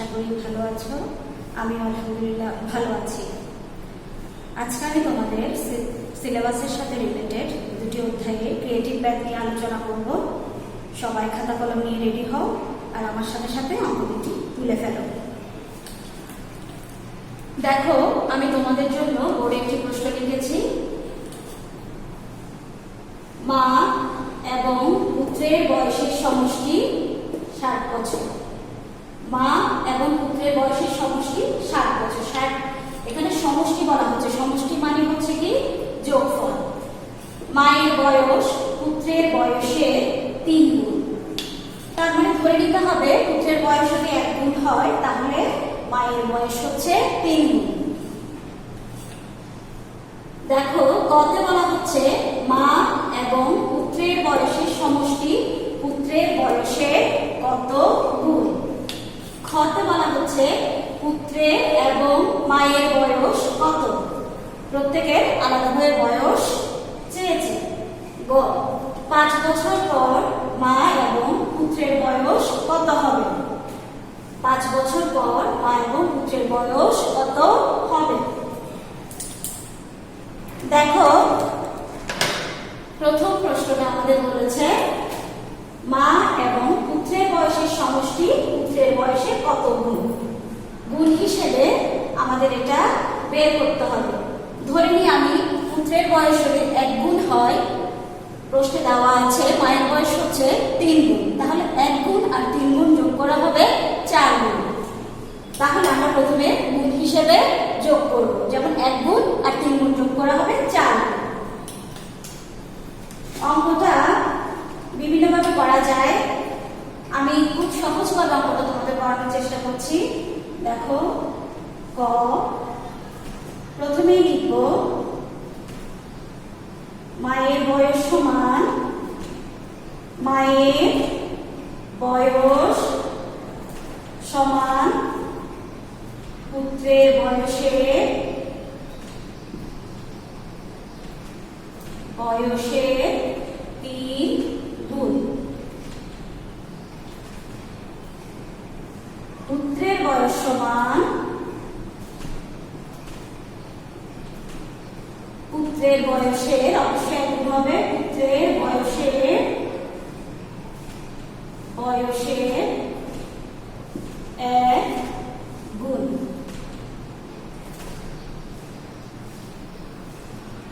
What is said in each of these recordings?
আশা করি ভালো আছো। আমি আলহামদুলিল্লাহ ভালো আছি। আজকে আমি তোমাদের সিলেবাসের সাথে রিলেটেড দুটি অধ্যায়ে ক্রিয়েটিভ ম্যাথ নিয়ে আলোচনা করব। সবাই খাতা কলম নিয়ে রেডি হও আর আমার সাথে সাথে অঙ্কটি তুলে ফেলো। দেখো, আমি তোমাদের জন্য বোর্ডে একটি প্রশ্ন লিখেছি। মা এবং পুত্রের বয়সের সমষ্টি 60 বছর। মা এবং পুত্রের বয়সের সমষ্টি 60 বছর। 60 এখানে সমষ্টি বলা হচ্ছে। সমষ্টি মানে হচ্ছে কি যোগফল। মায়ের বয়স পুত্রের বয়সের 3 গুণ। তার মানে ধরে নিতে হবে পুত্রের বয়স যদি 1 গুণ হয় তাহলে মায়ের বয়স হচ্ছে 3 গুণ। দেখো, কতে বলা হচ্ছে মা এবং পুত্রের বয়সের সমষ্টি পুত্রের বয়সের কত গুণ। খতে বলা হচ্ছে পুত্রের এবং মায়ের বয়স কত। প্রত্যেকের আলাদাভাবে বয়স চেয়েছে। গ 5 বছর পর মা এবং পুত্রের বয়স কত হবে। 5 বছর পর মা এবং পুত্রের বয়স কত হবে। দেখো, প্রথম প্রশ্নটা আমাদের বলেছে মা এবং পুত্রের বয়সের সমষ্টি পুত্রের বয়সে কত গুণ। গুণ হিসেবে আমাদের এটা বের করতে হবে। ধরে নিই আমি পুত্রের বয়স যদি 1 গুণ হয়, প্রশ্নে দেওয়া আছে মায়ের বয়স হচ্ছে 3 গুণ, তাহলে 1 গুণ আর 3 গুণ যোগ করা হবে 4 গুণ। তাহলে আমরা প্রথমে গুণ হিসেবে যোগ করব, যেমন 1 গুণ আর 3 গুণ যোগ করা হবে 4 গুণ। অঙ্কটা বিভিন্নভাবে করা যায়। আমি খুব সহজভাবে অঙ্কটা তোমাদের করানোর চেষ্টা করছি। দেখো, ক প্রথমেই লিখব মায়ের বয়স সমান মায়ের বয়স সমান পুত্রের বয়সের 3 গুণ। পুত্রের বয়স সমান পুত্রের বয়সের অবশ্যই 1 গুণ হবে। পুত্রের বয়সের 1 গুণ।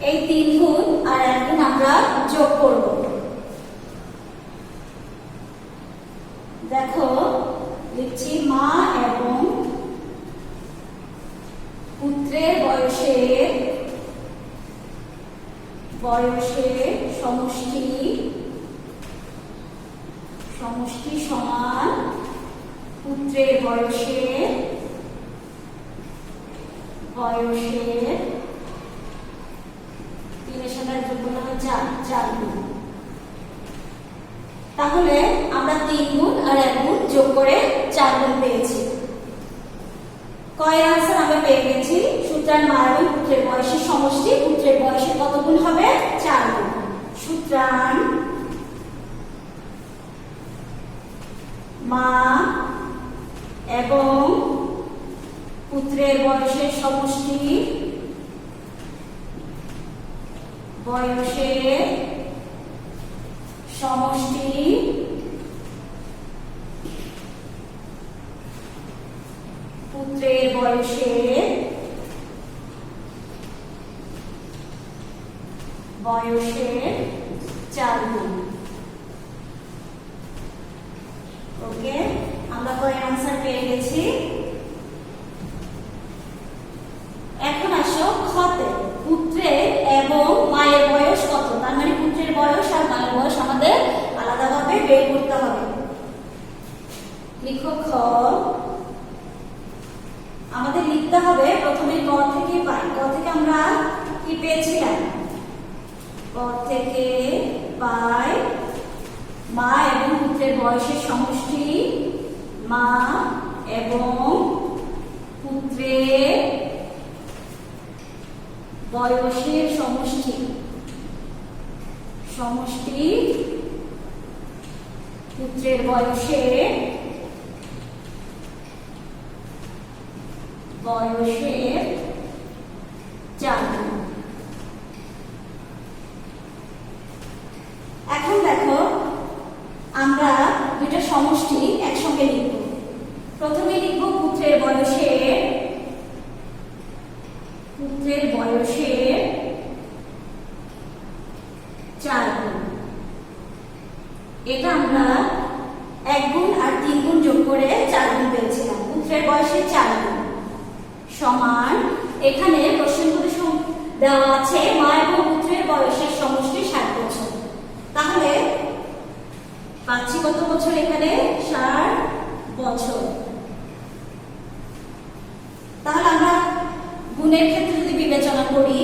এই 3 গুণ আর 1 গুণ আমরা যোগ করব। দেখো, লিখছি মা এবং পুত্রের বয়সের সমষ্টি সমান পুত্রের বয়সের 3 এর সাথে যোগ করলে হয় 4 গুণ। তাহলে আমরা 3 গুণ আর 1 গুণ যোগ করে 4 গুণ পেয়েছি। কয়ের আনসার আমরা পেয়ে গেছি। সুতরাং মা এবং পুত্রের বয়সের সমষ্টি পুত্রের বয়সের কত গুণ হবে 4 গুণ। সুতরাং মা এবং পুত্রের বয়সের সমষ্টি পুত্রের বয়সের 4 গুণ। ওকে, আমরা কয় আনসার পেয়ে গেছি। এখন আসো খতে পুত্রের এবং মায়ের বয়স কত। তার মানে পুত্রের বয়স আর মায়ের বয়স আমাদের আলাদাভাবে বের করতে হবে। লিখো খ। আমাদের লিখতে হবে প্রথমে ক থেকে পাই। ক থেকে আমরা কি পেয়েছিলাম? ক থেকে পাই মা এবং পুত্রের বয়সের সমষ্টি মা এবং পুত্রের বয়সের সমষ্টি পুত্রের বয়সের বয়সের 4 গুণ। এখন দেখো আমরা দুইটা সমষ্টি একসঙ্গে লিখব। প্রথমে লিখব পুত্রের বয়সের 4 গুণ। এটা আমরা 1 গুণ আর 3 গুণ যোগ করে 4 গুণ পেয়েছিলাম। পুত্রের বয়সের 4 গুণ সমান, এখানে প্রশ্নগুলো দেওয়া আছে মা এবং পুত্রের বয়সের সমষ্টি 60 বছর। তাহলে পাচ্ছি কত বছর? এখানে 60 বছর। তাহলে আমরা গুণের ক্ষেত্রে যদি বিবেচনা করি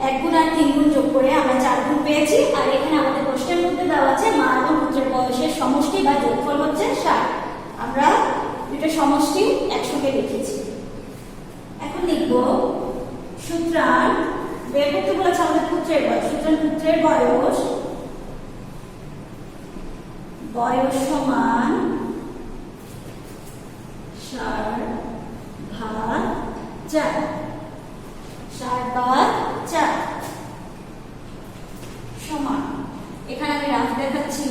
1 গুণ আর 3 গুণ যোগ করে আমরা 4 গুণ পেয়েছি। আর এখানে আমাদের প্রশ্নের মধ্যে দেওয়া আছে মা এবং পুত্রের বয়সের সমষ্টি বা যোগফল হচ্ছে 60। আমরা দুটো সমষ্টি একসঙ্গে লিখেছি। এখন লিখব সুতরাং বের করতে বলেছে আমাদের পুত্রের বয়স। সুতরাং পুত্রের বয়স সমান 60/4। 60/4 সমান, এখানে আমি রাফ দেখাচ্ছি।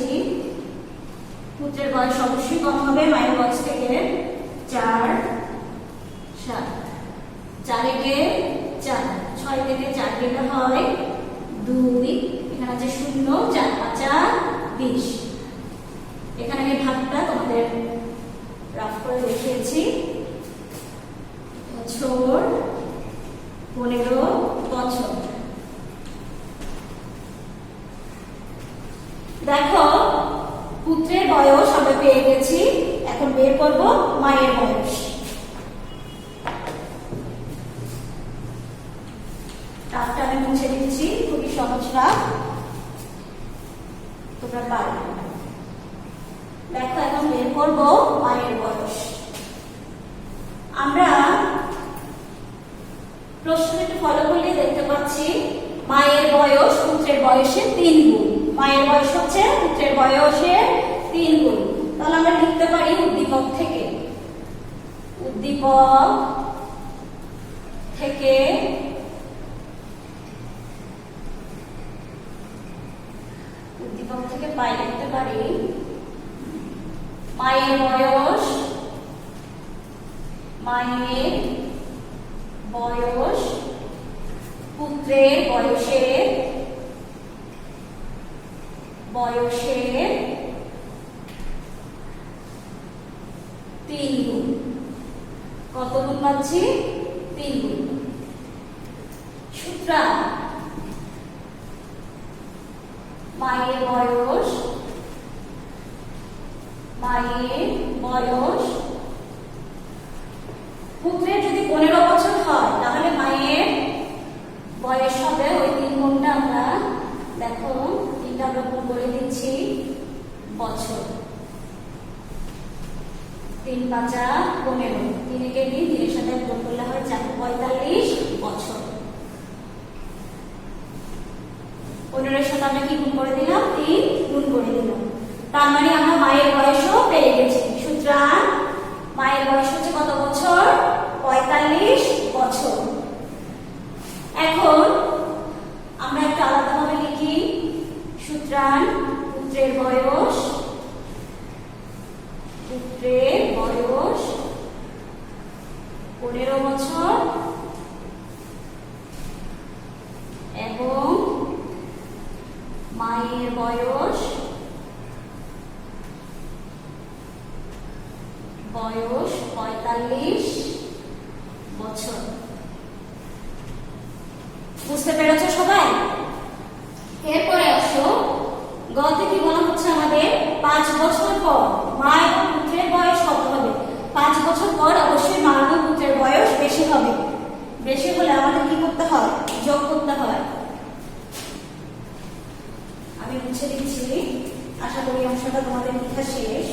পুত্রের বয়স অবশ্যই কম হবে মায়ের বয়স থেকে। 4 7 4 একে 4, 6 থেকে 4 গেলে হয় 2, এখানে আছে 0, 4 5 20। এখানে আমি ভাগটা তোমাদের রাফ করে দেখিয়েছি। বছর 15 বছর। দেখো পুত্রের বয়স আমরা পেয়ে গেছি। এখন বের করব মায়ের বয়স। রাফটা আমি মুছে দিচ্ছি, খুবই সহজ রাফ, তোমরা পারবে। দেখো এখন বের করব মায়ের বয়স। আমরা প্রশ্নটা একটু ফলো করলে দেখতে পাচ্ছি মায়ের বয়স পুত্রের বয়সের 3 গুণ। মায়ের বয়স হচ্ছে পুত্রের বয়সের 3 গুণ। তাহলে আমরা লিখতে পারি উদ্দীপক থেকে পাই লিখতে পারি মায়ের বয়স পুত্রের বয়সের 3 গুণ। কত গুণ পাচ্ছি? 3 গুণ। সুতরাং মায়ের বয়স পুত্রের যদি 15 বছর হয় তাহলে মায়ের বয়স হবে ওই 3 গুণটা আমরা দেখো 3টা আমরা গুণ করে দিচ্ছি বছর। 3 5 15, 3 একে 3, 3 এর সাথে যোগ করলে হয় 45 বছর। 15 এর সাথে আমরা কি গুণ করে দিলাম? 3 গুণ করে দিলাম। তার মানে আমরা মায়ের বয়সও পেয়ে গেছি। সুতরাং মায়ের বয়স হচ্ছে কত বছর? 45 বছর। এখন আমরা একটু আলাদাভাবে লিখি। সুতরাং পুত্রের বয়স 15 বছর এবং মায়ের বয়স 45 বছর। বুঝতে পেরেছো সবাই? এরপরে আসো গতে কি বলা হচ্ছে আমাদের 5 বছর পর মা এবং পুত্রের বয়স কত হবে? 5 বছর পর অবশ্যই মা এবং পুত্রের বয়স বেশি হবে। বেশি হলে আমাদের কি করতে হয়? যোগ করতে হয়। আমি মুছে দিচ্ছি, আশা করি অংশটা তোমাদের লেখা শেষ।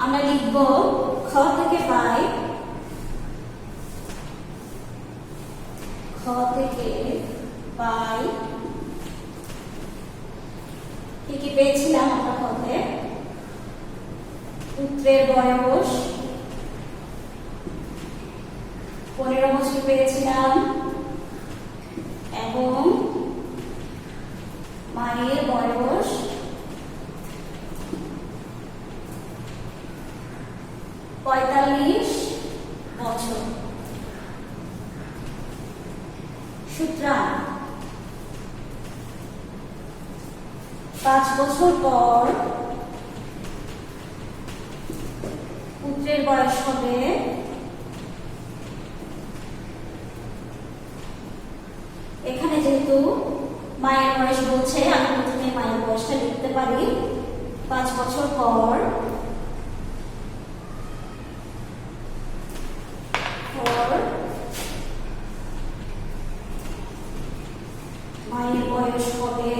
আমরা লিখব খ থেকে পাই কি কি পেয়েছিলাম আমরা পথে? পুত্রের বয়স 15 বছর পেয়েছিলাম এবং মায়ের বয়স 45 বছর। সুতরাং 5 বছর পর পুত্রের বয়স হবে এখানে যেহেতু মায়ের বয়স বলছে আমি প্রথমে মায়ের বয়সটা লিখতে পারি। 5 বছর পর মায়ের বয়স হবে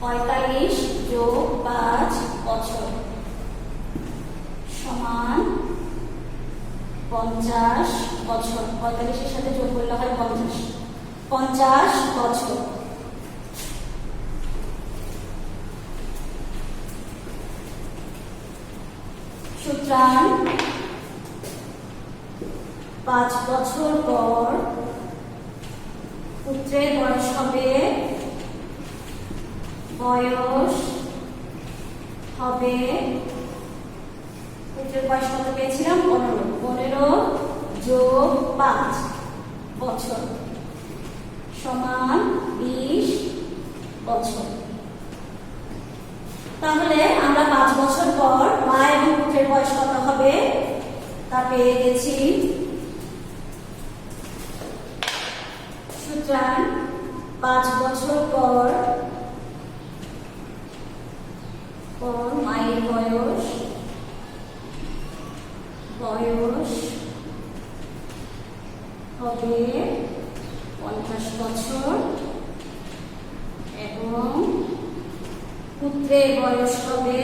45 যোগ 5 বছর সমান 50 বছর। 45 এর সাথে যোগ করলে হয় 50 বছর। সুতরাং 5 বছর পর পুত্রের বয়স হবে পুত্রের বয়স কত পেয়েছিলাম? 15 যোগ 5 বছর সমান 20 বছর। তাহলে আমরা 5 বছর পর মা এবং পুত্রের বয়স কত হবে তা পেয়ে গেছি। সুতরাং 5 বছর পর মায়ের বয়স হবে 50 বছর এবং পুত্রের বয়স হবে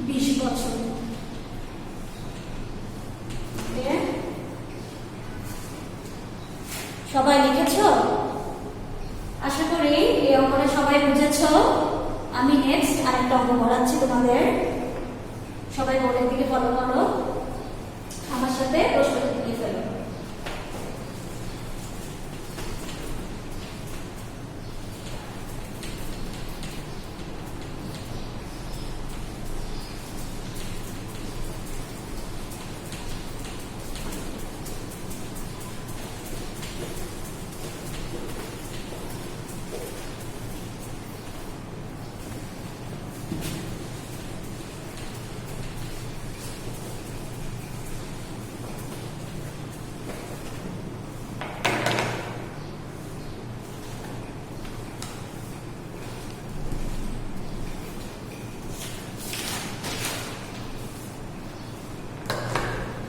20 বছর। সবাই লিখেছ? আশা করি এই অঙ্কটা সবাই বুঝেছ। আমি নেক্সট আরেকটা অঙ্ক করাচ্ছি তোমাদের, সবাই বোর্ডের দিকে ফলো করো, আমার সাথে প্রশ্নটা লিখে ফেলো।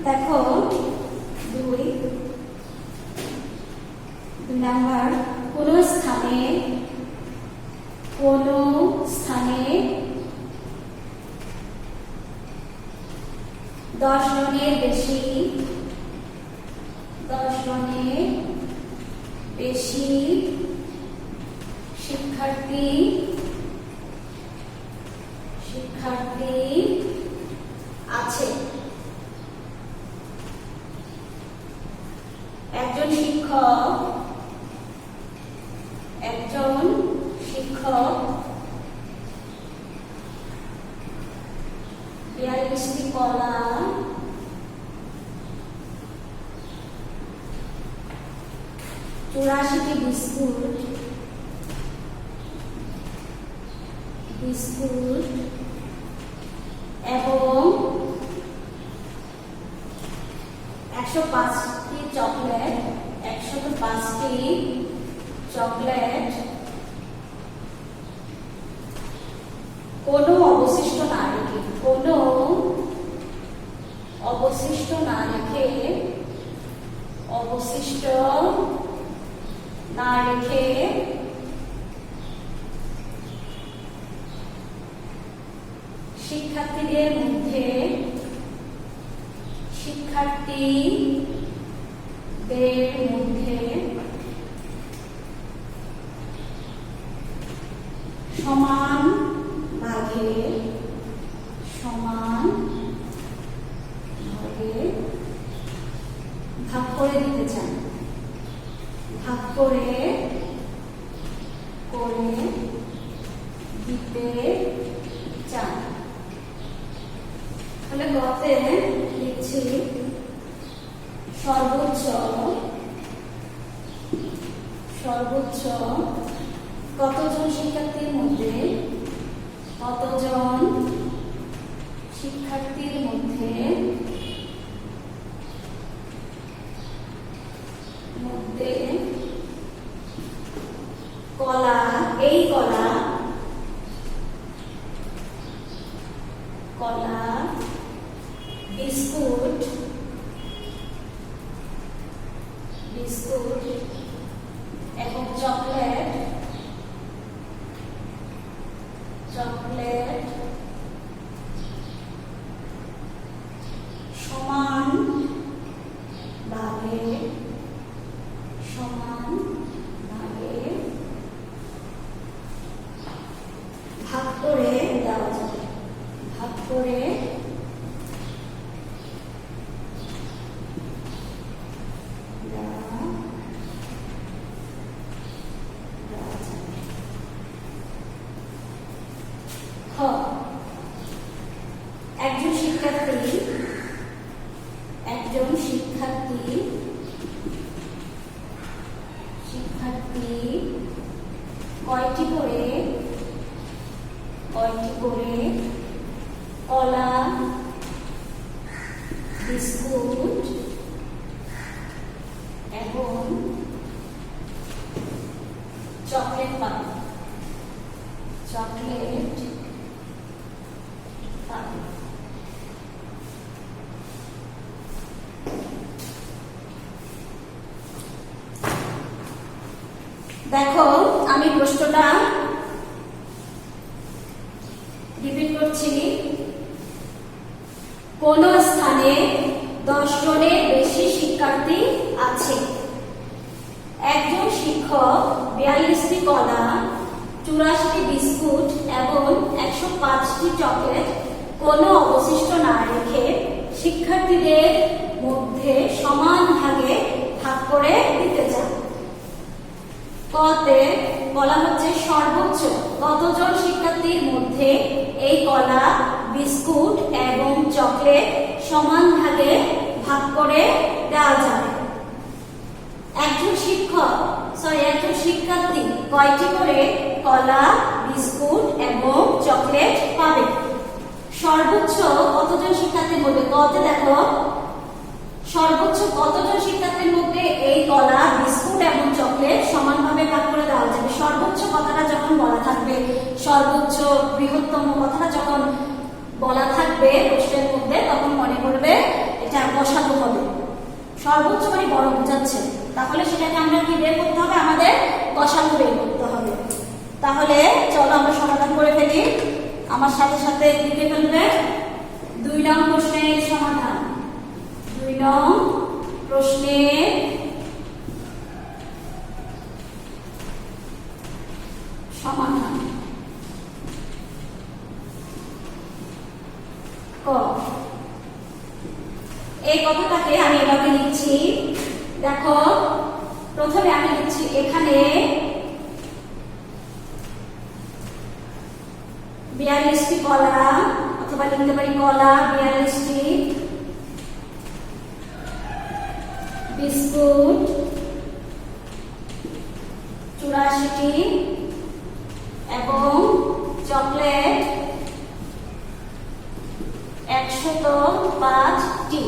দেখো 2 নাম্বার, কোন স্থানে 10 জনের বেশি শিক্ষার্থী আছে। একজন শিক্ষক 42টি কলা 84টি বিস্কুট এবং 105টি চকলেট কোনো অবশিষ্ট না রেখে শিক্ষার্থীদের মধ্যে শিক্ষার্থী বৃত্তের মধ্যে সমান ভাগে ভাগ করে দিতে চান, ভাগ করে দিতে চান। তাহলে গতে লিখছি সর্বোচ্চ কতজন শিক্ষার্থীর মধ্যে কলা, এই কলা বিস্কুট এবং চকলেট সমান ভাগে ভাগ করে দেওয়া যাবে, ভাগ করে একজন শিক্ষার্থী কয়টি করে কলা, বিস্কুট এবং চকলেট পাবে। দেখো আমি প্রশ্নটা রিপিট করছি। কোন স্থানে 10 জনের বেশি শিক্ষার্থী আছে? একজন শিক্ষক 42টি কলা, 84টি বিস্কুট এবং 105টি চকলেট কোনো অবশিষ্ট না রেখে শিক্ষার্থীদের মধ্যে সমান ভাগে ভাগ করে দিতে চান। কতে বলা হচ্ছে সর্বোচ্চ কতজন শিক্ষার্থীর মধ্যে এই কলা, বিস্কুট এবং চকলেট সমান ভাগে ভাগ করে দেওয়া যাবে। একজন শিক্ষার্থী কয়টি করে কলা, বিস্কুট এবং চকলেট পাবে? সর্বোচ্চ কতজন শিক্ষার্থীর মধ্যে, কতে দেখো সর্বোচ্চ কতজন শিক্ষার্থীর মধ্যে এই কলা, বিস্কুট এবং চকলেট সমানভাবে ভাগ করে দেওয়া যাবে। সর্বোচ্চ কথাটা যখন বলা থাকবে, সর্বোচ্চ বৃহত্তম কথাটা যখন বলা থাকবে প্রশ্নের মধ্যে, তখন মনে করবে এটা বসাতে হবে। সর্বোচ্চ মানে বড় বোঝাচ্ছে, তাহলে সেটাকে আমরা কি বের করতে হবে? আমাদের গসাগু বের করতে হবে। তাহলে চলো আমরা সমাধান করে ফেলি। আমার সাথে সাথে লিখে ফেলবে 2 নং প্রশ্নের সমাধান। 2 নং প্রশ্নের সমাধান। ক, এই কথাটাকে আমি এভাবে লিখছি। দেখো প্রথমে আমি লিখছি এখানে 42টি কলা, অথবা লিখতে পারি কলা 42টি, বিস্কুট 84টি এবং চকলেট 105টি।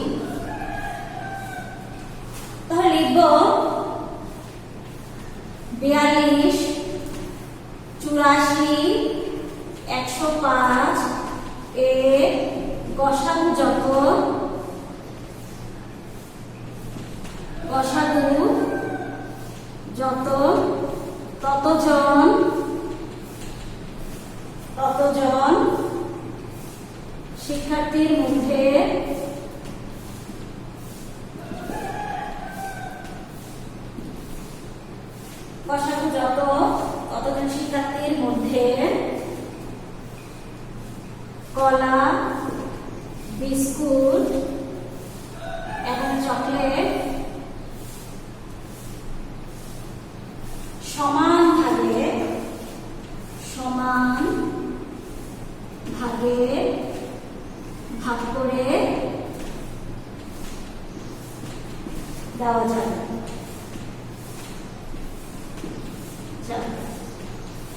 তাহলে লিখব 42, 84, 105 এর গসাগু যত ততজন শিক্ষার্থীর মধ্যে বিস্কুট এবং চকলেট সমান ভাগে ভাগ করে দেওয়া যাবে।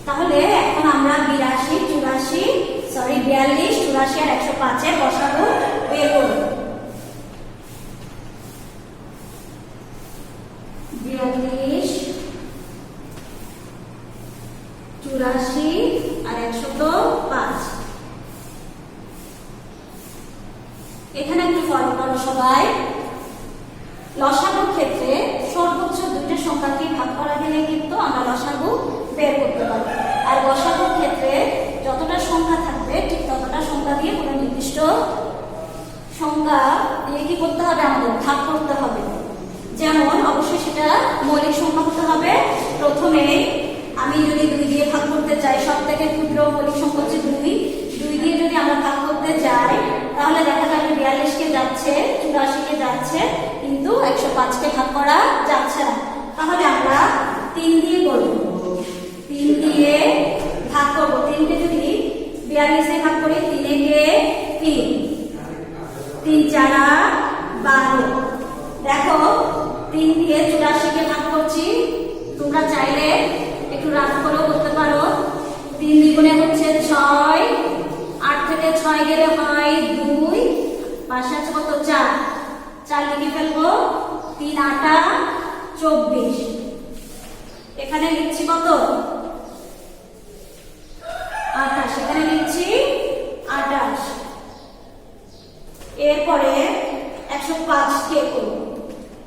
তাহলে এখন আমরা 42, 84 আর 105 এর গসাগু বের করব। 42, 84 আর 105। এখানে একটু ফলো করো সবাই। লসাগুর ক্ষেত্রে সর্বোচ্চ দুইটা সংখ্যাকে ভাগ করা গেলে কিন্তু আমরা লসাগু বের করতে পারবো। আর গসাগুর ক্ষেত্রে যতটা সংখ্যা থাকবে ঠিক ততটা সংখ্যা দিয়ে কোনো নির্দিষ্ট সংখ্যা দিয়ে কি করতে হবে, আমাদের ভাগ করতে হবে। যেমন অবশ্যই সেটা মৌলিক সংখ্যা হতে হবে। প্রথমে আমি যদি 2 দিয়ে ভাগ করতে চাই, সব থেকে ক্ষুদ্র মৌলিক সংখ্যা হচ্ছে 2 দিয়ে যদি আমরা ভাগ করতে যাই তাহলে দেখা যাবে 42 কে যাচ্ছে, 84 কে যাচ্ছে, কিন্তু 105 কে ভাগ করা যাচ্ছে না। তাহলে আমরা 3 দিয়ে করব, 3 দিয়ে ভাগ করব। 3 কে যদি 42 এ ভাগ করি, 3 একে 3, 3 4 12। দেখো 3 দিয়ে 84 কে ভাগ করছি। তোমরা চাইলে একটু রাত করেও করতে পারো। 3 দ্বিগুণে হচ্ছে 6, 8 থেকে 6 গেলে হয় 2, পাশে আছে কত 4, 4 লিখে ফেলবো। 3 8 24। এখানে লিখছি কত 28, এখানে লিখছি 28। এরপরে 105 কে করব।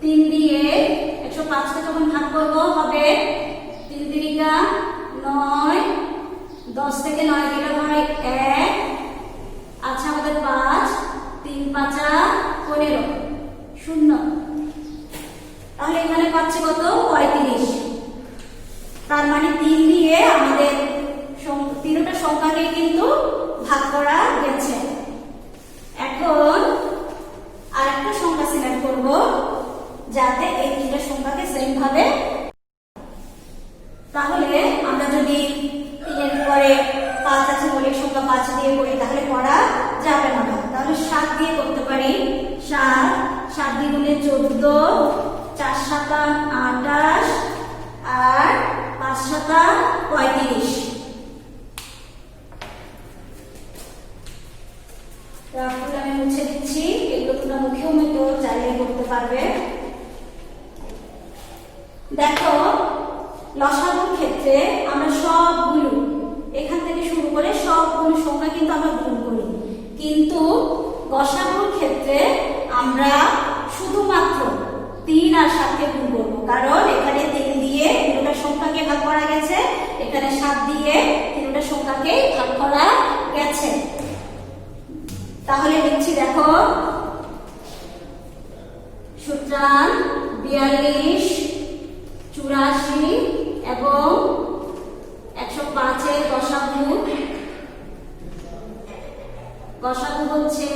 3 দিয়ে 105 কে যখন ভাগ করব হবে 3 3 9, 10 থেকে 9 গেলে হয় 1, আচ্ছা আমাদের 5, 3 5 15, 0। তাহলে এখানে পাচ্ছি কত 35। তার মানে 3 দিয়ে আমাদের তিনটা সংখ্যাকে কিন্তু ভাগ করা গেছে। এখন আরেকটা সংখ্যা সিলেক্ট করব যাতে এই তিনটা সংখ্যাকে সেম ভাবে। তাহলে আমরা যদি 3 এর পরে 5 আছে মৌলিক সংখ্যা, 5 দিয়ে করি তাহলে করা যাবে না। তাহলে 7 দিয়ে করতে পারি। 7 দ্বিগুণে 14, 4 7 28 আর 5 7 35। তাহলে আমি মুছে দিচ্ছি। এগুলো তোমরা মুখেও মতো চাইলে করতে পারবে। দেখো লসাগুর ক্ষেত্রে আমরা সবগুলো এখান থেকে শুরু করে সবগুলো সংখ্যা কিন্তু আমরা গুণ করি, কিন্তু গসাগুর ক্ষেত্রে আমরা শুধুমাত্র 3 আর 7 কে গুণ করব, কারণ এখানে 3 দিয়ে তিনটা সংখ্যাকে ভাগ করা গেছে, এখানে 7 দিয়ে তিনটা সংখ্যাকে ভাগ করা গেছে। তাহলে লিখছি দেখো, সুতরাং 42, 84 এবং 105 এর গসাগু হচ্ছে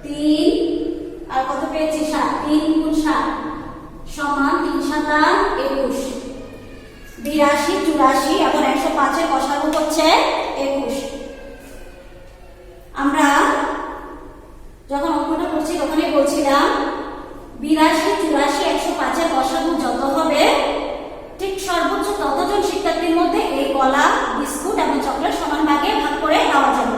3 আর কত পেয়েছি 7, 3 গুণ 7 সমান 3 7 21। 82, 84 এবং 105 এর গসাগু হচ্ছে 21। আমরা যখন অঙ্কটা করছি তখনই বলছিলাম 82, 84, 105 এর গসাগু যত হবে ঠিক সর্বোচ্চ ততজন শিক্ষার্থীর মধ্যে এই কলা, বিস্কুট এবং চকলেট সমান ভাগে ভাগ করে দেওয়া যাবে।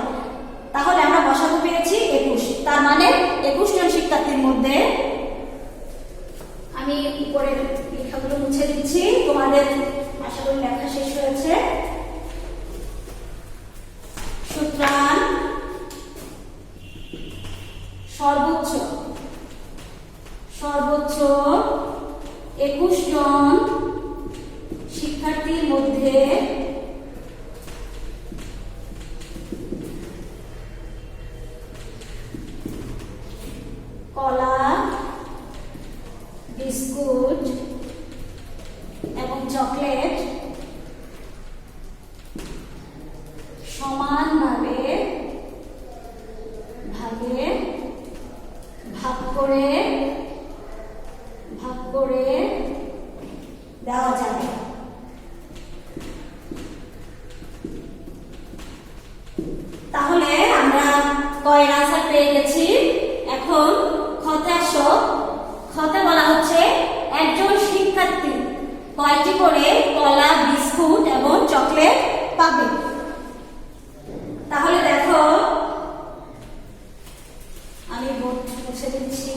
তাহলে আমরা গসাগু পেয়েছি 21। তার মানে 21 জন শিক্ষার্থীর মধ্যে। আমি উপরের লেখাগুলো মুছে দিচ্ছি, তোমাদের আশা করি লেখা শেষ হয়েছে। সুতরাং সর্বোচ্চ 21 জন শিক্ষার্থীর মধ্যে কলা, বিস্কুট এবং চকলেট সমানভাবে করে দেওয়া যাবে। তাহলে আমরা কয়ের আনসার পেয়ে গেছি। এখন খতে আসো। খতে বলা হচ্ছে একজন শিক্ষার্থী কয়টি করে কলা, বিস্কুট এবং চকলেট পাবে। তাহলে দেখো, আমি বোর্ড মুছে দিচ্ছি।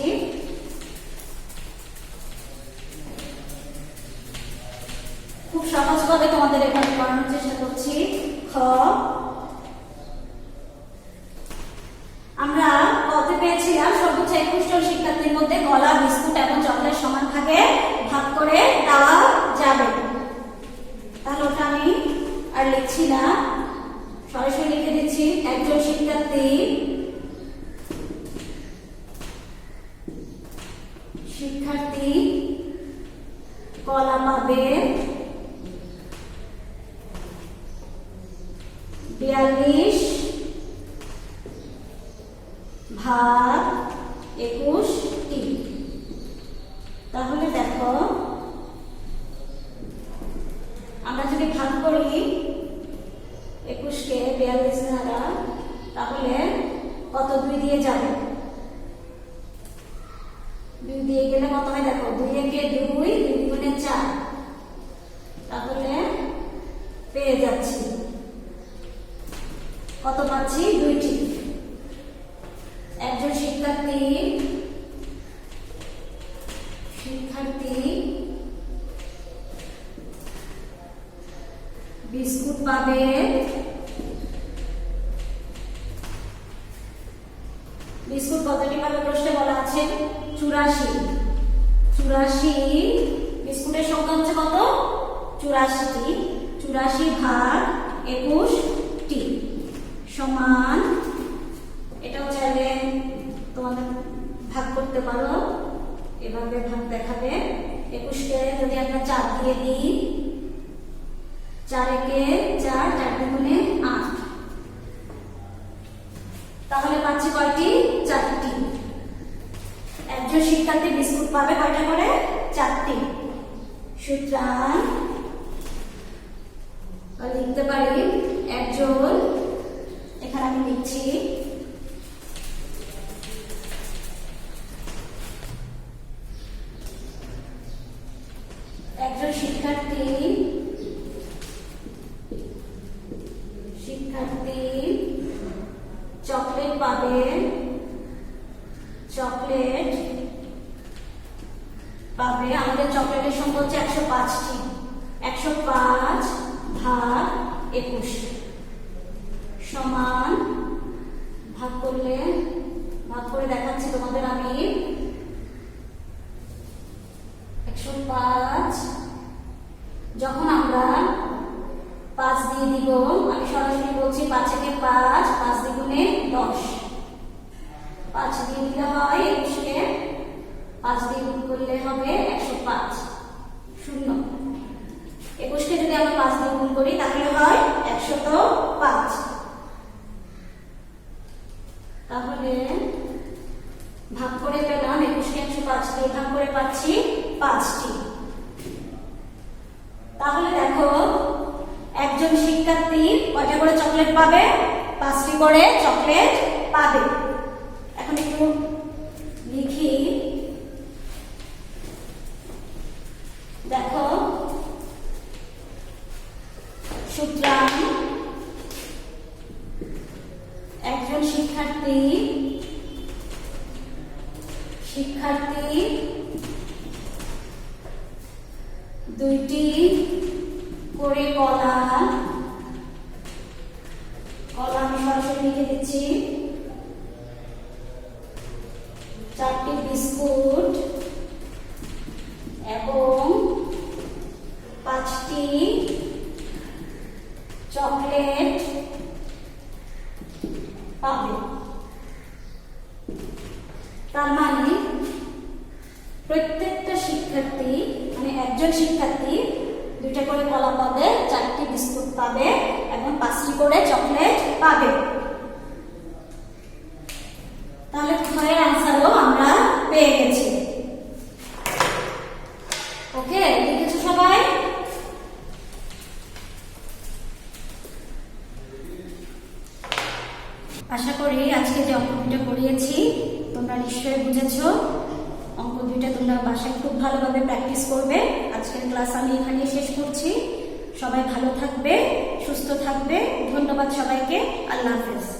খুব সহজভাবে তোমাদের এখানে পড়ানোর চেষ্টা করছি। খ, আমরা কত পেয়েছিলাম? সর্বোচ্চ 21 জন শিক্ষার্থীর মধ্যে কলা, বিস্কুট এবং চকলেট সমান ভাগে ভাগ করে দেওয়া যাবে। তাহলে ওটা আমি আর লিখছি না, সরাসরি লিখে দিচ্ছি। একজন শিক্ষার্থী কলা পাবে 42 ভাগ 21টি। তাহলে দেখো, আমরা যদি ভাগ করি 21 কে 42 দ্বারা, তাহলে কত? 2 দিয়ে যাবে। 2 দিয়ে গেলে কত হয়? দেখো, 2 একে 2, 2 দুগুণে 4। তাহলে পেয়ে যাচ্ছি কত পাচ্ছি? 2টি। একজন শিক্ষার্থী বিস্কুট পাবে 84। কতটি পাবে প্রশ্নে বলা আছে? 84। বিস্কুটের সংখ্যা হচ্ছে কত? 84টি। 84 ভাগ 21টি সমান, এটাও চাইলে তোমাদের ভাগ করতে পারো, এভাবে ভাগ দেখাবে। 21 কে যদি আমরা 4 দিয়ে দিই, 4 একে 4, 4 দুগুণে 8। তাহলে পাচ্ছি কয়টি? 4টি। একজন শিক্ষার্থী বিস্কুট পাবে কয়টা করে? 4টি। সুতরাং লিখতে পারি একজন, এখানে আমি লিখছি একজন শিক্ষার্থী চকলেট পাবে, আমাদের চকলেটের সংখ্যা হচ্ছে 105টি। 105 ভাগ 21 সমান, ভাগ করে দেখাচ্ছি তোমাদের আমি। 105 যখন আমরা 5 দিয়ে দিব, আমি সরাসরি বলছি 5 একে 5, 5 দ্বিগুণে 10। 5 দিয়ে দিলে হয় 21 কে 5 দিয়ে গুণ করলে হবে 105। 0 21 কে যদি আমরা 5 দিয়ে গুণ করি তাহলে হয় 105। তাহলে ভাগ করে পেলাম 21 কে 105 দিয়ে ভাগ করে পাচ্ছি 5টি। তাহলে দেখো, একজন শিক্ষার্থী কয়টা করে চকলেট পাবে? 5টি করে চকলেট পাবে। এখন একটু লিখি। দেখো, সুতরাং একজন শিক্ষার্থী 2টি করে কলা, আমি সরাসরি লিখে দিচ্ছি। 4টি বিস্কুট এবং 5টি চকলেট পাবে। তার মানে প্রত্যেকটা শিক্ষার্থী, মানে একজন শিক্ষার্থী 2টা করে কলা পাবে, 4টি বিস্কুট পাবে এবং 5টি করে চকলেট পাবে। তাহলে ক্ষয়ের আনসারও আমরা আশা করি আজকে যে অঙ্ক দুটো পড়িয়েছি তোমরা নিশ্চয়ই বুঝেছো। অঙ্ক দুটো তোমরা বাসায় খুব ভালোভাবে প্র্যাকটিস করবে। আজকের ক্লাস আমি এখানেই শেষ করছি। সবাই ভালো থাকবে, সুস্থ থাকবে। ধন্যবাদ সবাইকে। আল্লাহ হাফেজ।